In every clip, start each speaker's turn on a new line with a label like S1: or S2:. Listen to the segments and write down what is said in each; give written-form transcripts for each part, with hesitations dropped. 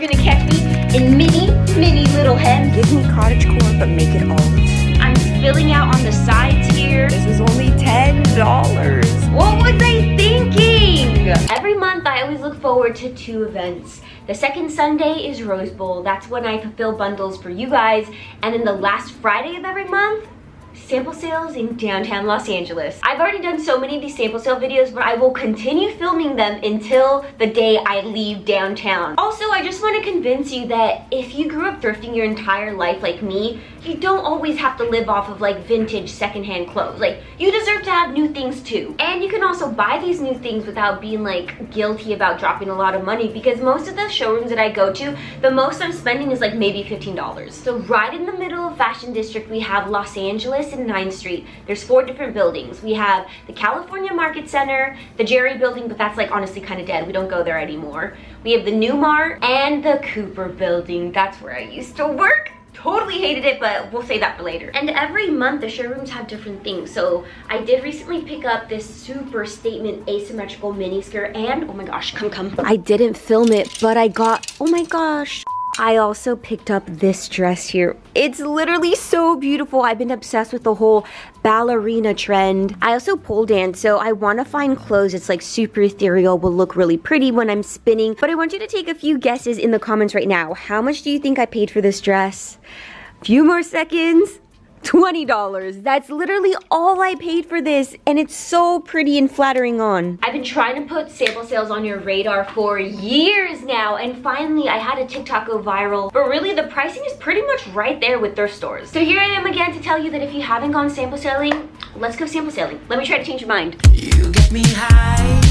S1: You're gonna catch me in mini little hems.
S2: Give me cottagecore, but make it alt.
S1: I'm filling out on the sides here.
S2: This is only $10.
S1: What was I thinking? Every month I always look forward to two events. The second Sunday is Rose Bowl. That's when I fulfill bundles for you guys. And then the last Friday of every month, sample sales in downtown Los Angeles. I've already done so many of these sample sale videos, but I will continue filming them until the day I leave downtown. Also, I just want to convince you that if you grew up thrifting your entire life like me, you don't always have to live off of like vintage secondhand clothes. Like, you deserve to have new things too. And you can also buy these new things without being like guilty about dropping a lot of money, because most of the showrooms that I go to, the most I'm spending is like maybe $15. So right in the middle of Fashion District, we have Los Angeles and 9th Street. There's 4 different buildings. We have the California Market Center, the Jerry building, but that's like honestly kind of dead. We don't go there anymore. We have the New Mart and the Cooper building. That's where I used to work. Totally hated it, but we'll save that for later. And every month the showrooms have different things. So I did recently pick up this super statement asymmetrical mini skirt, and oh my gosh, come. I didn't film it, but I got, oh my gosh. I also picked up this dress here. It's literally so beautiful. I've been obsessed with the whole ballerina trend. I also pole dance, so I want to find clothes that's like super ethereal, will look really pretty when I'm spinning. But I want you to take a few guesses in the comments right now. How much do you think I paid for this dress? Few more seconds. $20. That's literally all I paid for this, and it's so pretty and flattering on. I've been trying to put sample sales on your radar for years now, and finally I had a TikTok go viral, but really the pricing is pretty much right there with thrift stores. So here I am again to tell you that if you haven't gone sample selling, let's go sample selling. Let me try to change your mind.
S3: You get me high,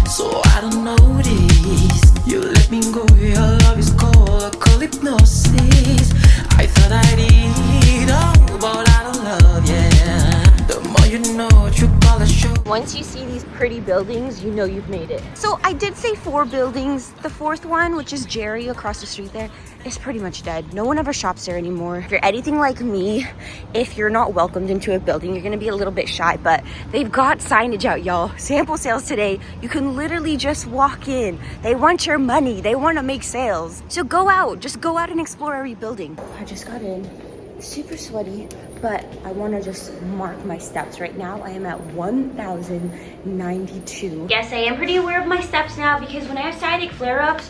S3: so I don't notice. You let me go, your love is cold, call hypnosis. I thought I'd eat all, but I don't love, yeah. The more you know, you call a show.
S2: Once you see these pretty buildings, you know you've made it. So I did say 4 buildings. The 4th one, which is Jerry across the street there, is pretty much dead. No one ever shops there anymore. If you're anything like me, if you're not welcomed into a building, you're gonna be a little bit shy, but they've got signage out, y'all. Sample sales today. You can literally just walk in. They want your money. They want to make sales. So go out. Just go out and explore every building. I just got in. Super sweaty, but I want to just mark my steps. Right now I am at 1,092.
S1: Yes, I am pretty aware of my steps now, because when I have sciatic flare-ups,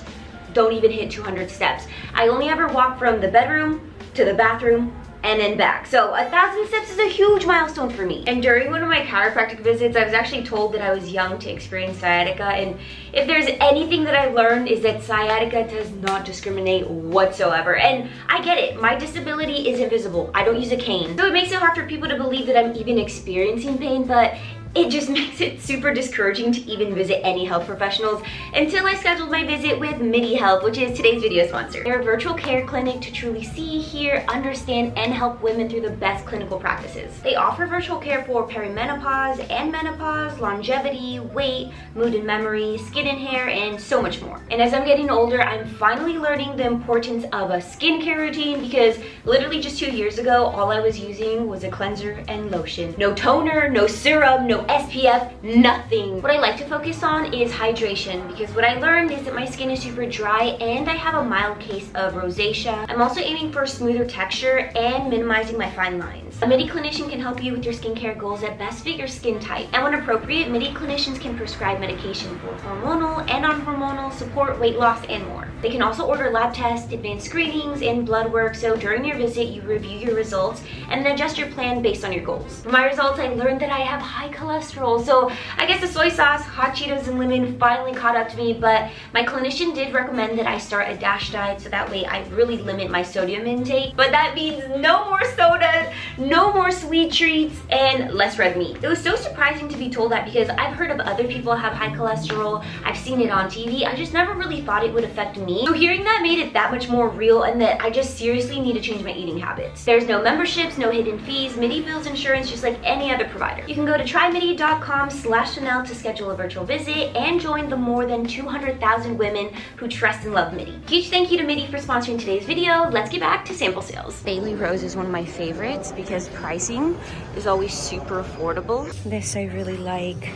S1: don't even hit 200 steps. I only ever walk from the bedroom to the bathroom and then back. So 1,000 steps is a huge milestone for me. And during one of my chiropractic visits, I was actually told that I was young to experience sciatica, and if there's anything that I learned is that sciatica does not discriminate whatsoever. And I get it, my disability is invisible. I don't use a cane. So it makes it hard for people to believe that I'm even experiencing pain, but it just makes it super discouraging to even visit any health professionals until I scheduled my visit with MIDI Health, which is today's video sponsor. They're a virtual care clinic to truly see, hear, understand, and help women through the best clinical practices. They offer virtual care for perimenopause and menopause, longevity, weight, mood and memory, skin and hair, and so much more. And as I'm getting older, I'm finally learning the importance of a skincare routine, because literally just 2 years ago, all I was using was a cleanser and lotion. No toner, no serum, no SPF, nothing. What I like to focus on is hydration, because what I learned is that my skin is super dry and I have a mild case of rosacea. I'm also aiming for a smoother texture and minimizing my fine lines. A MIDI clinician can help you with your skincare goals that best fit your skin type. And when appropriate, MIDI clinicians can prescribe medication for hormonal and non-hormonal support, weight loss, and more. They can also order lab tests, advanced screenings, and blood work, so during your visit, you review your results and then adjust your plan based on your goals. For my results, I learned that I have high cholesterol, so I guess the soy sauce, hot Cheetos, and lemon finally caught up to me, but my clinician did recommend that I start a DASH diet, so that way I really limit my sodium intake. But that means no more sodas, no more sweet treats, and less red meat. It was so surprising to be told that, because I've heard of other people have high cholesterol, I've seen it on TV, I just never really thought it would affect me. So hearing that made it that much more real, and that I just seriously need to change my eating habits. There's no memberships, no hidden fees. MIDI bills insurance just like any other provider. You can go to trymidi.com/Chanel to schedule a virtual visit and join the more than 200,000 women who trust and love MIDI. Huge thank you to MIDI for sponsoring today's video. Let's get back to sample sales.
S2: Bailey Rose is one of my favorites because pricing is always super affordable. This I really like.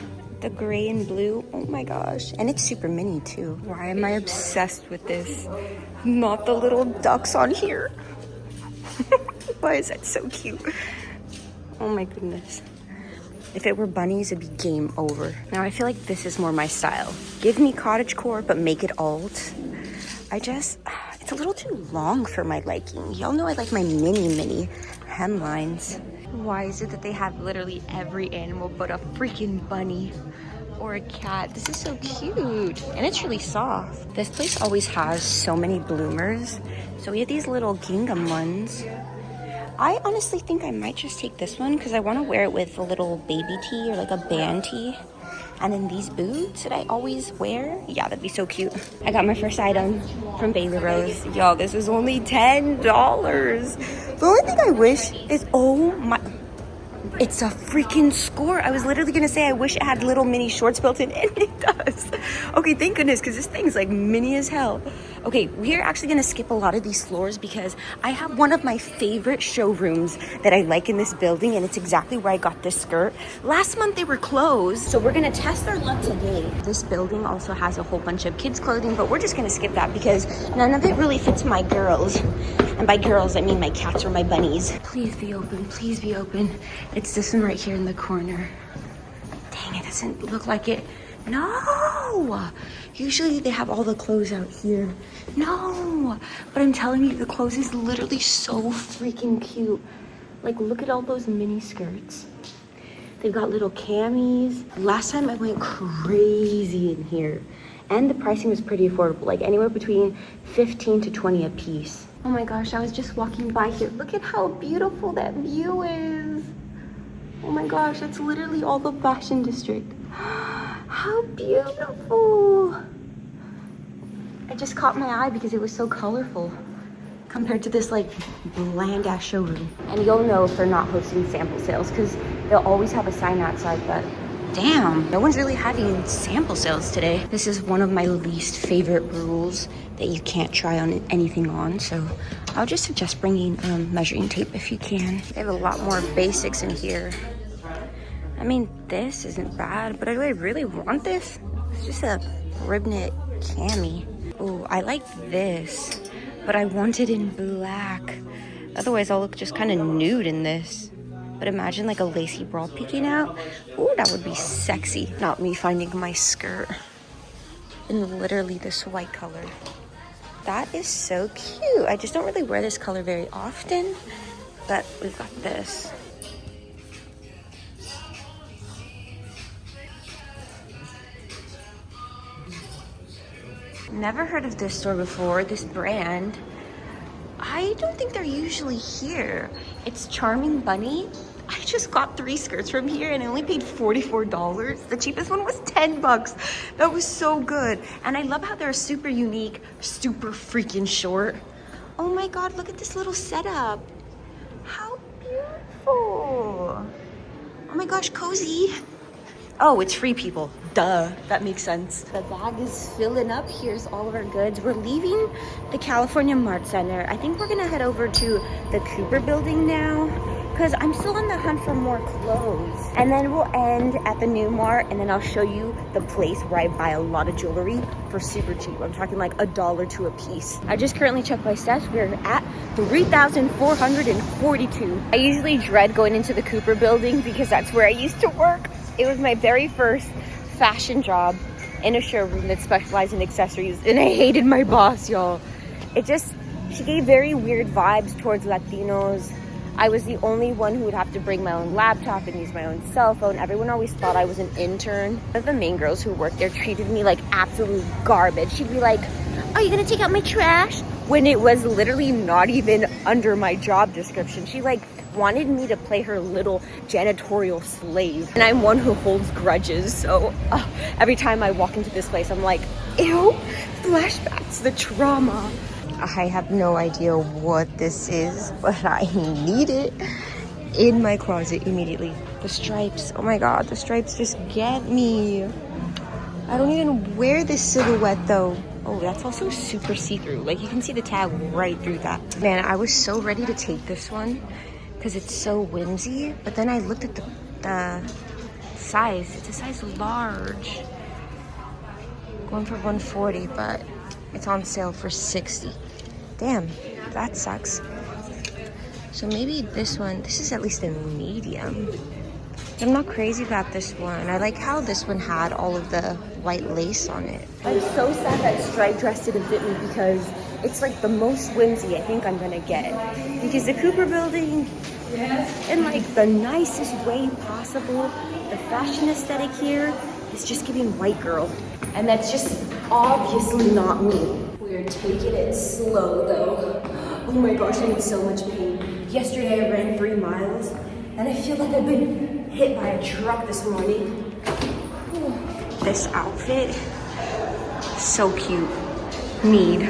S2: The gray and blue. Oh my gosh. And it's super mini too. Why am I obsessed with this? Not the little ducks on here. Why is that so cute? Oh my goodness. If it were bunnies, it'd be game over. Now I feel like this is more my style. Give me cottagecore, but make it alt. It's a little too long for my liking. Y'all know I like my mini hemlines. Why is it that they have literally every animal but a freaking bunny or a cat? This is so cute. And it's really soft. This place always has so many bloomers. So we have these little gingham ones. I honestly think I might just take this one because I want to wear it with a little baby tee or like a band tee. And then these boots that I always wear. Yeah, that'd be so cute. I got my first item from Bailey Rose. Y'all, this is only $10. The only thing I wish is, oh my, it's a freaking score. I was literally gonna say I wish it had little mini shorts built in, and it does. Okay, thank goodness, because this thing's like mini as hell. Okay, we're actually gonna skip a lot of these floors because I have one of my favorite showrooms that I like in this building, and it's exactly where I got this skirt. Last month they were closed, so we're gonna test our luck today. This building also has a whole bunch of kids clothing, but we're just gonna skip that because none of it really fits my girls. And by girls, I mean my cats or my bunnies. Please be open, please be open. It's this one right here in the corner. Dang, it doesn't look like it. No! Usually they have all the clothes out here. No! But I'm telling you, the clothes is literally so freaking cute. Like, look at all those mini skirts. They've got little camis. Last time I went crazy in here. And the pricing was pretty affordable, like anywhere between 15 to 20 a piece. Oh my gosh, I was just walking by here. Look at how beautiful that view is. Oh my gosh, that's literally all the fashion district. How beautiful. It just caught my eye because it was so colorful compared to this like bland ass showroom. And you'll know if they're not hosting sample sales because they'll always have a sign outside, but damn, no one's really having sample sales today. This is one of my least favorite rules, that you can't try on anything on, so I'll just suggest bringing measuring tape if you can. They have a lot more basics in here. I mean, this isn't bad, but do I really want this? It's just a rib knit cami. Oh, I like this, but I want it in black. Otherwise, I'll look just kind of nude in this. But imagine like a lacy bra peeking out. Ooh, that would be sexy. Not me finding my skirt in literally this white color. That is so cute. I just don't really wear this color very often, but we've got this. Never heard of this store before, this brand. I don't think they're usually here. It's Charming Bunny. I just got 3 skirts from here and I only paid $44. The cheapest one was $10. That was so good. And I love how they're super unique, super freaking short. Oh my God, look at this little setup. How beautiful. Oh my gosh, cozy. Oh, it's free, people. Duh, that makes sense. The bag is filling up. Here's all of our goods. We're leaving the California Mart Center. I think we're gonna head over to the Cooper building now because I'm still on the hunt for more clothes. And then we'll end at the New Mart, and then I'll show you the place where I buy a lot of jewelry for super cheap. I'm talking like $1 a piece. I just currently checked my stats. We're at 3,442. I usually dread going into the Cooper building because that's where I used to work. It was my very first fashion job in a showroom that specialized in accessories, and I hated my boss, y'all. She gave very weird vibes towards Latinos. I was the only one who would have to bring my own laptop and use my own cell phone. Everyone always thought I was an intern. One of the main girls who worked there treated me like absolute garbage. She'd be like, "Are you gonna take out my trash?" When it was literally not even under my job description. She like wanted me to play her little janitorial slave. And I'm one who holds grudges, so every time I walk into this place, I'm like, ew, flashbacks, the trauma. I have no idea what this is, but I need it in my closet immediately. The stripes, oh my God, the stripes just get me. I don't even wear this silhouette though. Oh, that's also super see-through. Like you can see the tag right through that. Man, I was so ready to take this one because it's so whimsy, but then I looked at the size. It's a size large. Going for 140, but it's on sale for 60. Damn, that sucks. So maybe this one, this is at least a medium. I'm not crazy about this one. I like how this one had all of the white lace on it. I'm so sad that stripe dress didn't fit me because it's like the most whimsy I think I'm gonna get. Because the Cooper building, in like the nicest way possible, the fashion aesthetic here is just giving white girl. And that's just obviously not me. We're taking it slow though. Oh my gosh, I'm in so much pain. Yesterday I ran 3 miles and I feel like I've been hit by a truck this morning. This outfit, so cute. Need.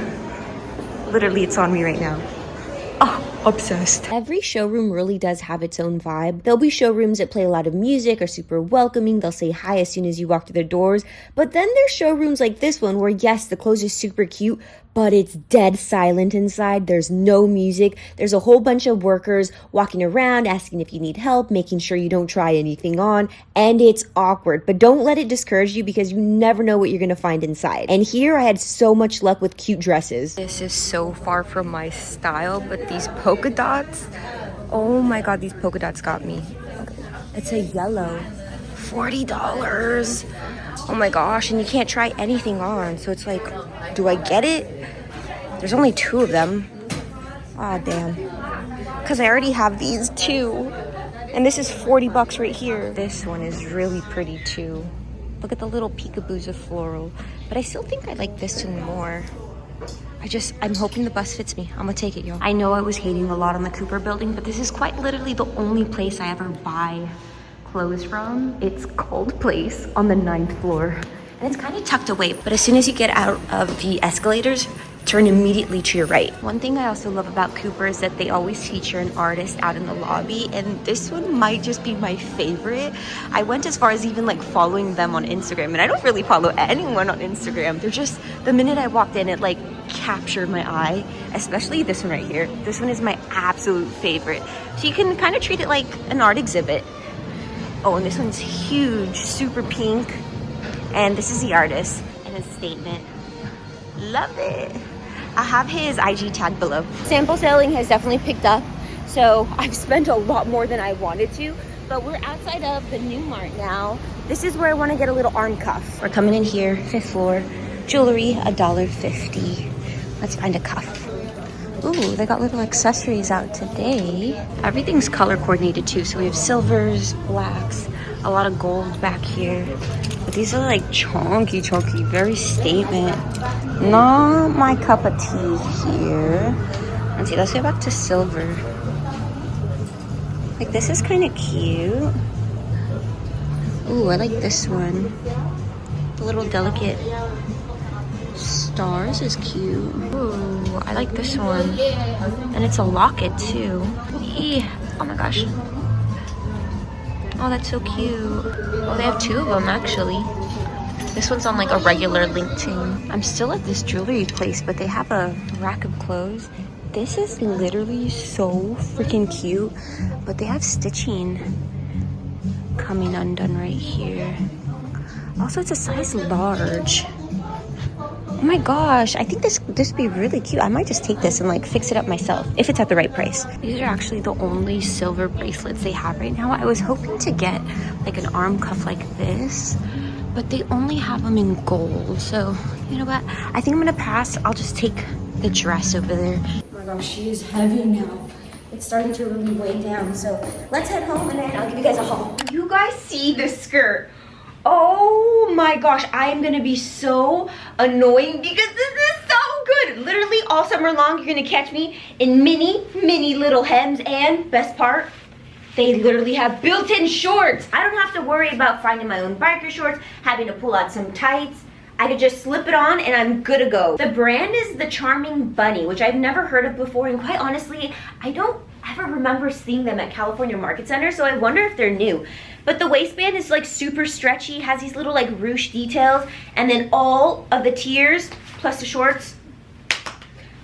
S2: Literally, it's on me right now. Oh, obsessed. Every showroom really does have its own vibe. There'll be showrooms that play a lot of music, are super welcoming. They'll say hi as soon as you walk through their doors. But then there's showrooms like this one where, yes, the clothes are super cute, but it's dead silent inside. There's no music. There's a whole bunch of workers walking around, asking if you need help, making sure you don't try anything on, and it's awkward. But don't let it discourage you because you never know what you're gonna find inside. And here I had so much luck with cute dresses. This is so far from my style, but these polka dots, oh my God, these polka dots got me. It's a yellow, $40. Oh my gosh, and you can't try anything on. So it's like, do I get it? There's only 2 of them. Aw, damn. Because I already have these too. And this is $40 right here. This one is really pretty too. Look at the little peekaboos of floral. But I still think I like this one more. I'm hoping the bust fits me. I'm gonna take it, y'all. I know I was hating a lot on the Cooper building, but this is quite literally the only place I ever buy clothes from. It's called Place on the 9th floor. And it's kind of tucked away, but as soon as you get out of the escalators, turn immediately to your right. One thing I also love about Cooper is that they always feature an artist out in the lobby, and this one might just be my favorite. I went as far as even like following them on Instagram, and I don't really follow anyone on Instagram. They're just, the minute I walked in, it like captured my eye, especially this one right here. This one is my absolute favorite. So you can kind of treat it like an art exhibit. Oh, and this one's huge, super pink. And this is the artist and his statement. Love it. I have his IG tag below. Sample selling has definitely picked up, so I've spent a lot more than I wanted to, but we're outside of the New Mart now. This is where I want to get a little arm cuff. We're coming in here, 5th floor. Jewelry, $1.50. Let's find a cuff. Ooh, they got little accessories out today. Everything's color coordinated too, so we have silvers, blacks, a lot of gold back here. But these are like chunky, very statement. Not my cup of tea here. Let's see, let's go back to silver. Like, this is kind of cute. Ooh, I like this one. The little delicate stars is cute. Ooh, I like this one. And it's a locket too. Oh my gosh. Oh, that's so cute. Oh, they have 2 of them actually. This one's on like a regular link chain. I'm still at this jewelry place, but they have a rack of clothes. This is literally so freaking cute, but they have stitching coming undone right here. Also, it's a size large. Oh my gosh, I think this would be really cute. I might just take this and like fix it up myself if it's at the right price. These are actually the only silver bracelets they have right now. I was hoping to get like an arm cuff like this, but they only have them in gold. So, you know what? I think I'm gonna pass. I'll just take the dress over there. Oh my gosh, she is heavy now. It's starting to really weigh down. So let's head home and then I'll give you guys a haul. You guys see this skirt? Oh my gosh, I am gonna be so annoying because this is so good. Literally all summer long, you're gonna catch me in mini little hems, and best part, they literally have built-in shorts. I don't have to worry about finding my own biker shorts, having to pull out some tights. I could just slip it on and I'm good to go. The brand is the Charming Bunny, which I've never heard of before, and quite honestly, I don't ever remember seeing them at California Market Center, so I wonder if they're new. But the waistband is like super stretchy, has these little like ruche details, and then all of the tiers plus the shorts.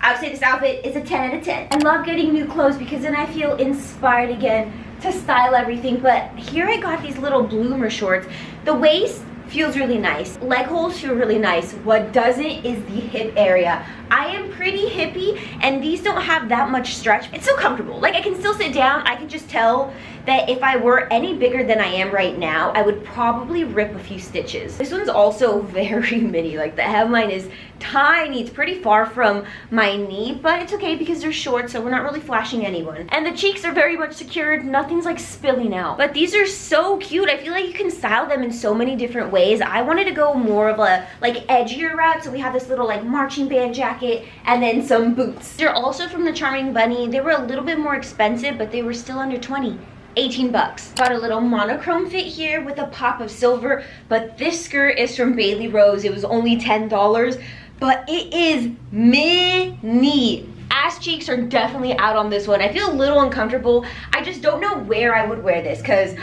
S2: I would say this outfit is a 10 out of 10. I love getting new clothes because then I feel inspired again
S1: to style everything, but here I got these little bloomer shorts. The waist feels really nice. Leg holes feel really nice. What doesn't is the hip area. I am pretty hippie and these don't have that much stretch. It's so comfortable. Like I can still sit down. I can just tell that if I were any bigger than I am right now, I would probably rip a few stitches. This one's also very mini. Like the hemline is tiny. It's pretty far from my knee, but it's okay because they're short, so we're not really flashing anyone. And the cheeks are very much secured. Nothing's like spilling out. But these are so cute. I feel like you can style them in so many different ways. I wanted to go more of a like edgier route, so we have this little like marching band jacket and then some boots. They're also from the Charming Bunny. They were a little bit more expensive, but they were still under 20. 18 bucks. Got a little monochrome fit here with a pop of silver, but this skirt is from Bailey Rose. It was only $10, but it is mini. Ass cheeks are definitely out on this one. I feel a little uncomfortable. I just don't know where I would wear this because,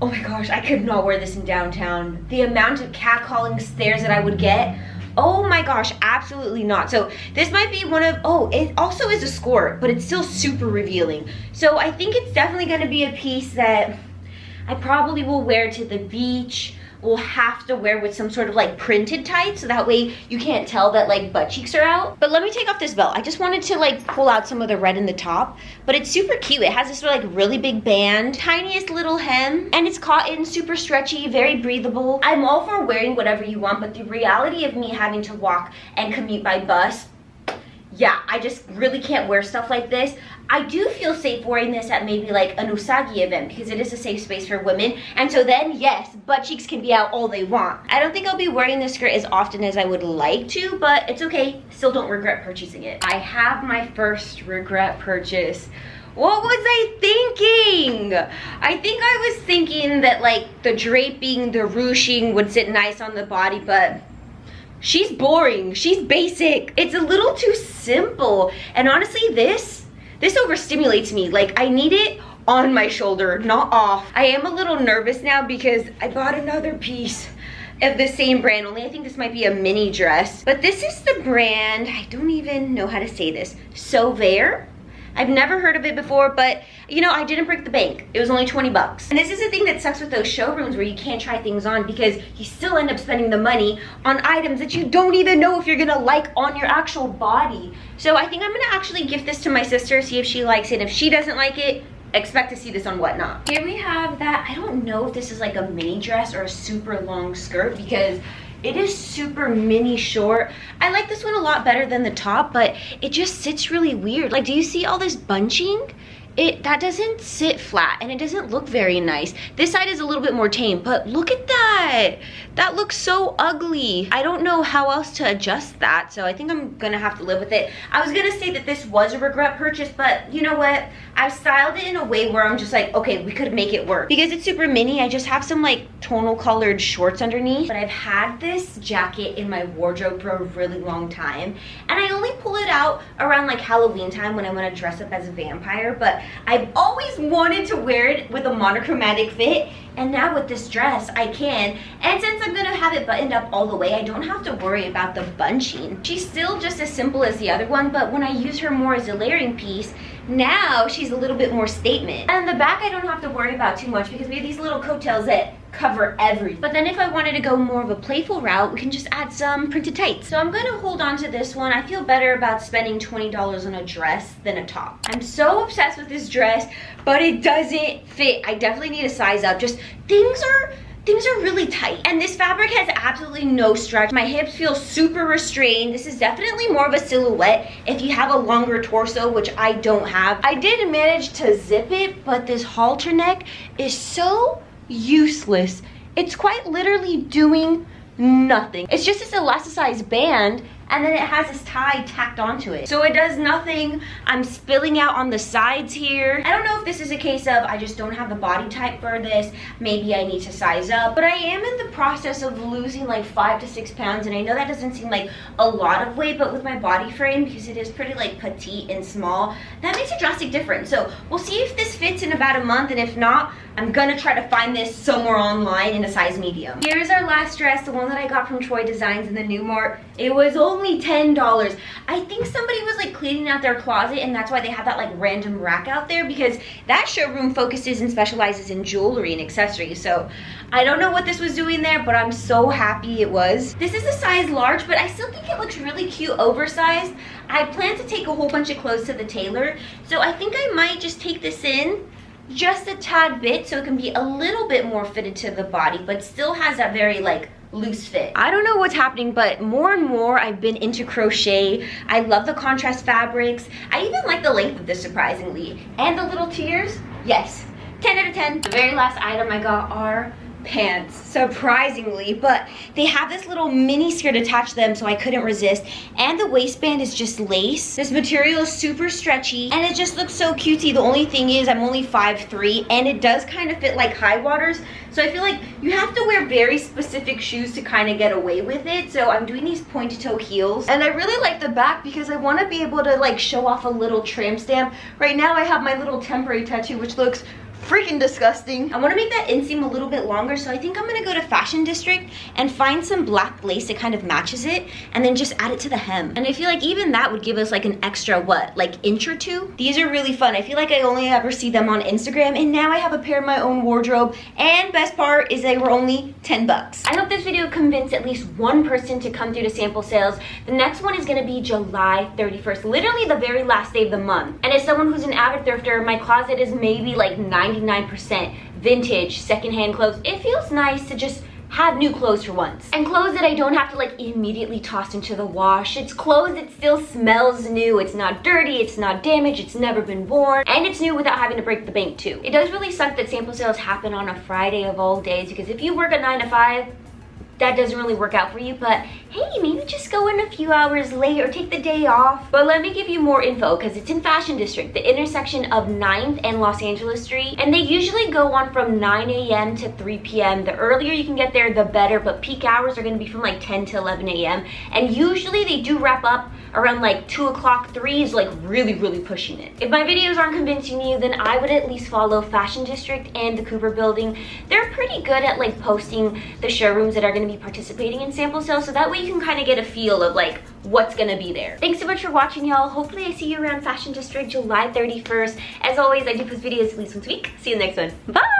S1: oh my gosh, I could not wear this in downtown. The amount of catcalling stares that I would get, oh my gosh, absolutely not. So this might be one of, oh, it also is a skirt, but it's still super revealing. So I think it's definitely gonna be a piece that I probably will wear to the beach. We'll have to wear with some sort of like printed tights, so that way you can't tell that like butt cheeks are out. But let me take off this belt. I just wanted to like pull out some of the red in the top, but it's super cute. It has this like really big band, tiniest little hem, and it's cotton, super stretchy, very breathable. I'm all for wearing whatever you want, but the reality of me having to walk and commute by bus, yeah, I just really can't wear stuff like this. I do feel safe wearing this at maybe like an USAGI event because it is a safe space for women. And so then, yes, butt cheeks can be out all they want. I don't think I'll be wearing this skirt as often as I would like to, but it's okay. Still don't regret purchasing it. I have my first regret purchase. What was I thinking? I think I was thinking that like the draping, the ruching would sit nice on the body, but she's boring, she's basic. It's a little too simple. And honestly, this overstimulates me. Like I need it on my shoulder, not off. I am a little nervous now because I bought another piece of the same brand, only I think this might be a mini dress. But this is the brand, I don't even know how to say this, Sauveur. I've never heard of it before, but you know, I didn't break the bank. It was only 20 bucks. And this is the thing that sucks with those showrooms where you can't try things on because you still end up spending the money on items that you don't even know if you're gonna like on your actual body. So I think I'm gonna actually gift this to my sister, see if she likes it. If she doesn't like it, expect to see this on Whatnot. Here we have that, I don't know if this is like a mini dress or a super long skirt because it is super mini short. I like this one a lot better than the top, but it just sits really weird. Like, do you see all this bunching? That doesn't sit flat and it doesn't look very nice. This side is a little bit more tame, but look at that. That looks so ugly. I don't know how else to adjust that, so I think I'm gonna have to live with it. I was gonna say that this was a regret purchase, but you know what? I've styled it in a way where I'm just like, okay, we could make it work. Because it's super mini, I just have some like tonal colored shorts underneath, but I've had this jacket in my wardrobe for a really long time, and I only pull it out around like Halloween time when I wanna dress up as a vampire, but I've always wanted to wear it with a monochromatic fit, and now with this dress I can. And since I'm gonna have it buttoned up all the way, I don't have to worry about the bunching. She's still just as simple as the other one, but when I use her more as a layering piece, now she's a little bit more statement. And the back I don't have to worry about too much because we have these little coattails that cover everything. But then if I wanted to go more of a playful route, we can just add some printed tights. So I'm gonna hold on to this one. I feel better about spending $20 on a dress than a top. I'm so obsessed with this dress, but it doesn't fit. I definitely need a size up. Just things are really tight. And this fabric has absolutely no stretch. My hips feel super restrained. This is definitely more of a silhouette if you have a longer torso, which I don't have. I did manage to zip it, but this halter neck is so useless. It's quite literally doing nothing. It's just this elasticized band, and then it has this tie tacked onto it. So it does nothing. I'm spilling out on the sides here. I don't know if this is a case of I just don't have the body type for this. Maybe I need to size up. But I am in the process of losing like 5 to 6 pounds, and I know that doesn't seem like a lot of weight, but with my body frame, because it is pretty like petite and small, that makes a drastic difference. So we'll see if this fits in about a month, and if not, I'm gonna try to find this somewhere online in a size medium. Here's our last dress, the one that I got from Troy Designs in the New Mart. It was only $10. I think somebody was like cleaning out their closet and that's why they have that like random rack out there, because that showroom focuses and specializes in jewelry and accessories. So I don't know what this was doing there, but I'm so happy it was. This is a size large, but I still think it looks really cute oversized. I plan to take a whole bunch of clothes to the tailor, so I think I might just take this in just a tad bit so it can be a little bit more fitted to the body, but still has that very like loose fit. I don't know what's happening, but more and more I've been into crochet. I love the contrast fabrics. I even like the length of this, surprisingly. And the little tiers, yes, 10 out of 10. The very last item I got are pants, surprisingly, but they have this little mini skirt attached to them, so I couldn't resist. And the waistband is just lace. This material is super stretchy and it just looks so cutesy. The only thing is I'm only 5'3", and it does kind of fit like high waters, so I feel like you have to wear very specific shoes to kind of get away with it. So I'm doing these pointed toe heels, and I really like the back because I want to be able to like show off a little tramp stamp. Right now I have my little temporary tattoo, which looks freaking disgusting. I want to make that inseam a little bit longer, so I think I'm gonna go to Fashion District and find some black lace that kind of matches it, and then just add it to the hem. And I feel like even that would give us like an extra, what, like inch or two? These are really fun. I feel like I only ever see them on Instagram, and now I have a pair of my own wardrobe, and best part is they were only 10 bucks. I hope this video convinced at least one person to come through to sample sales. The next one is gonna be July 31st, literally the very last day of the month. And as someone who's an avid thrifter, my closet is maybe like 99% vintage, secondhand clothes. It feels nice to just have new clothes for once. And clothes that I don't have to like immediately toss into the wash. It's clothes that still smells new. It's not dirty, it's not damaged, it's never been worn, and it's new without having to break the bank too. It does really suck that sample sales happen on a Friday of all days, because if you work a 9 to 5, that doesn't really work out for you, but hey, maybe just go in a few hours late or take the day off. But let me give you more info, because it's in Fashion District, the intersection of 9th and Los Angeles Street, and they usually go on from 9 a.m. to 3 p.m. The earlier you can get there, the better, but peak hours are gonna be from like 10 to 11 a.m. And usually they do wrap up around like 2 o'clock, 3 is like really pushing it. If my videos aren't convincing you, then I would at least follow Fashion District and the Cooper Building. They're pretty good at like posting the showrooms that are gonna be participating in sample sales, so that way you can kind of get a feel of like what's gonna be there. Thanks so much for watching, y'all. Hopefully I see you around Fashion District July 31st. As always, I do post videos at least once a week. See you in the next one. Bye!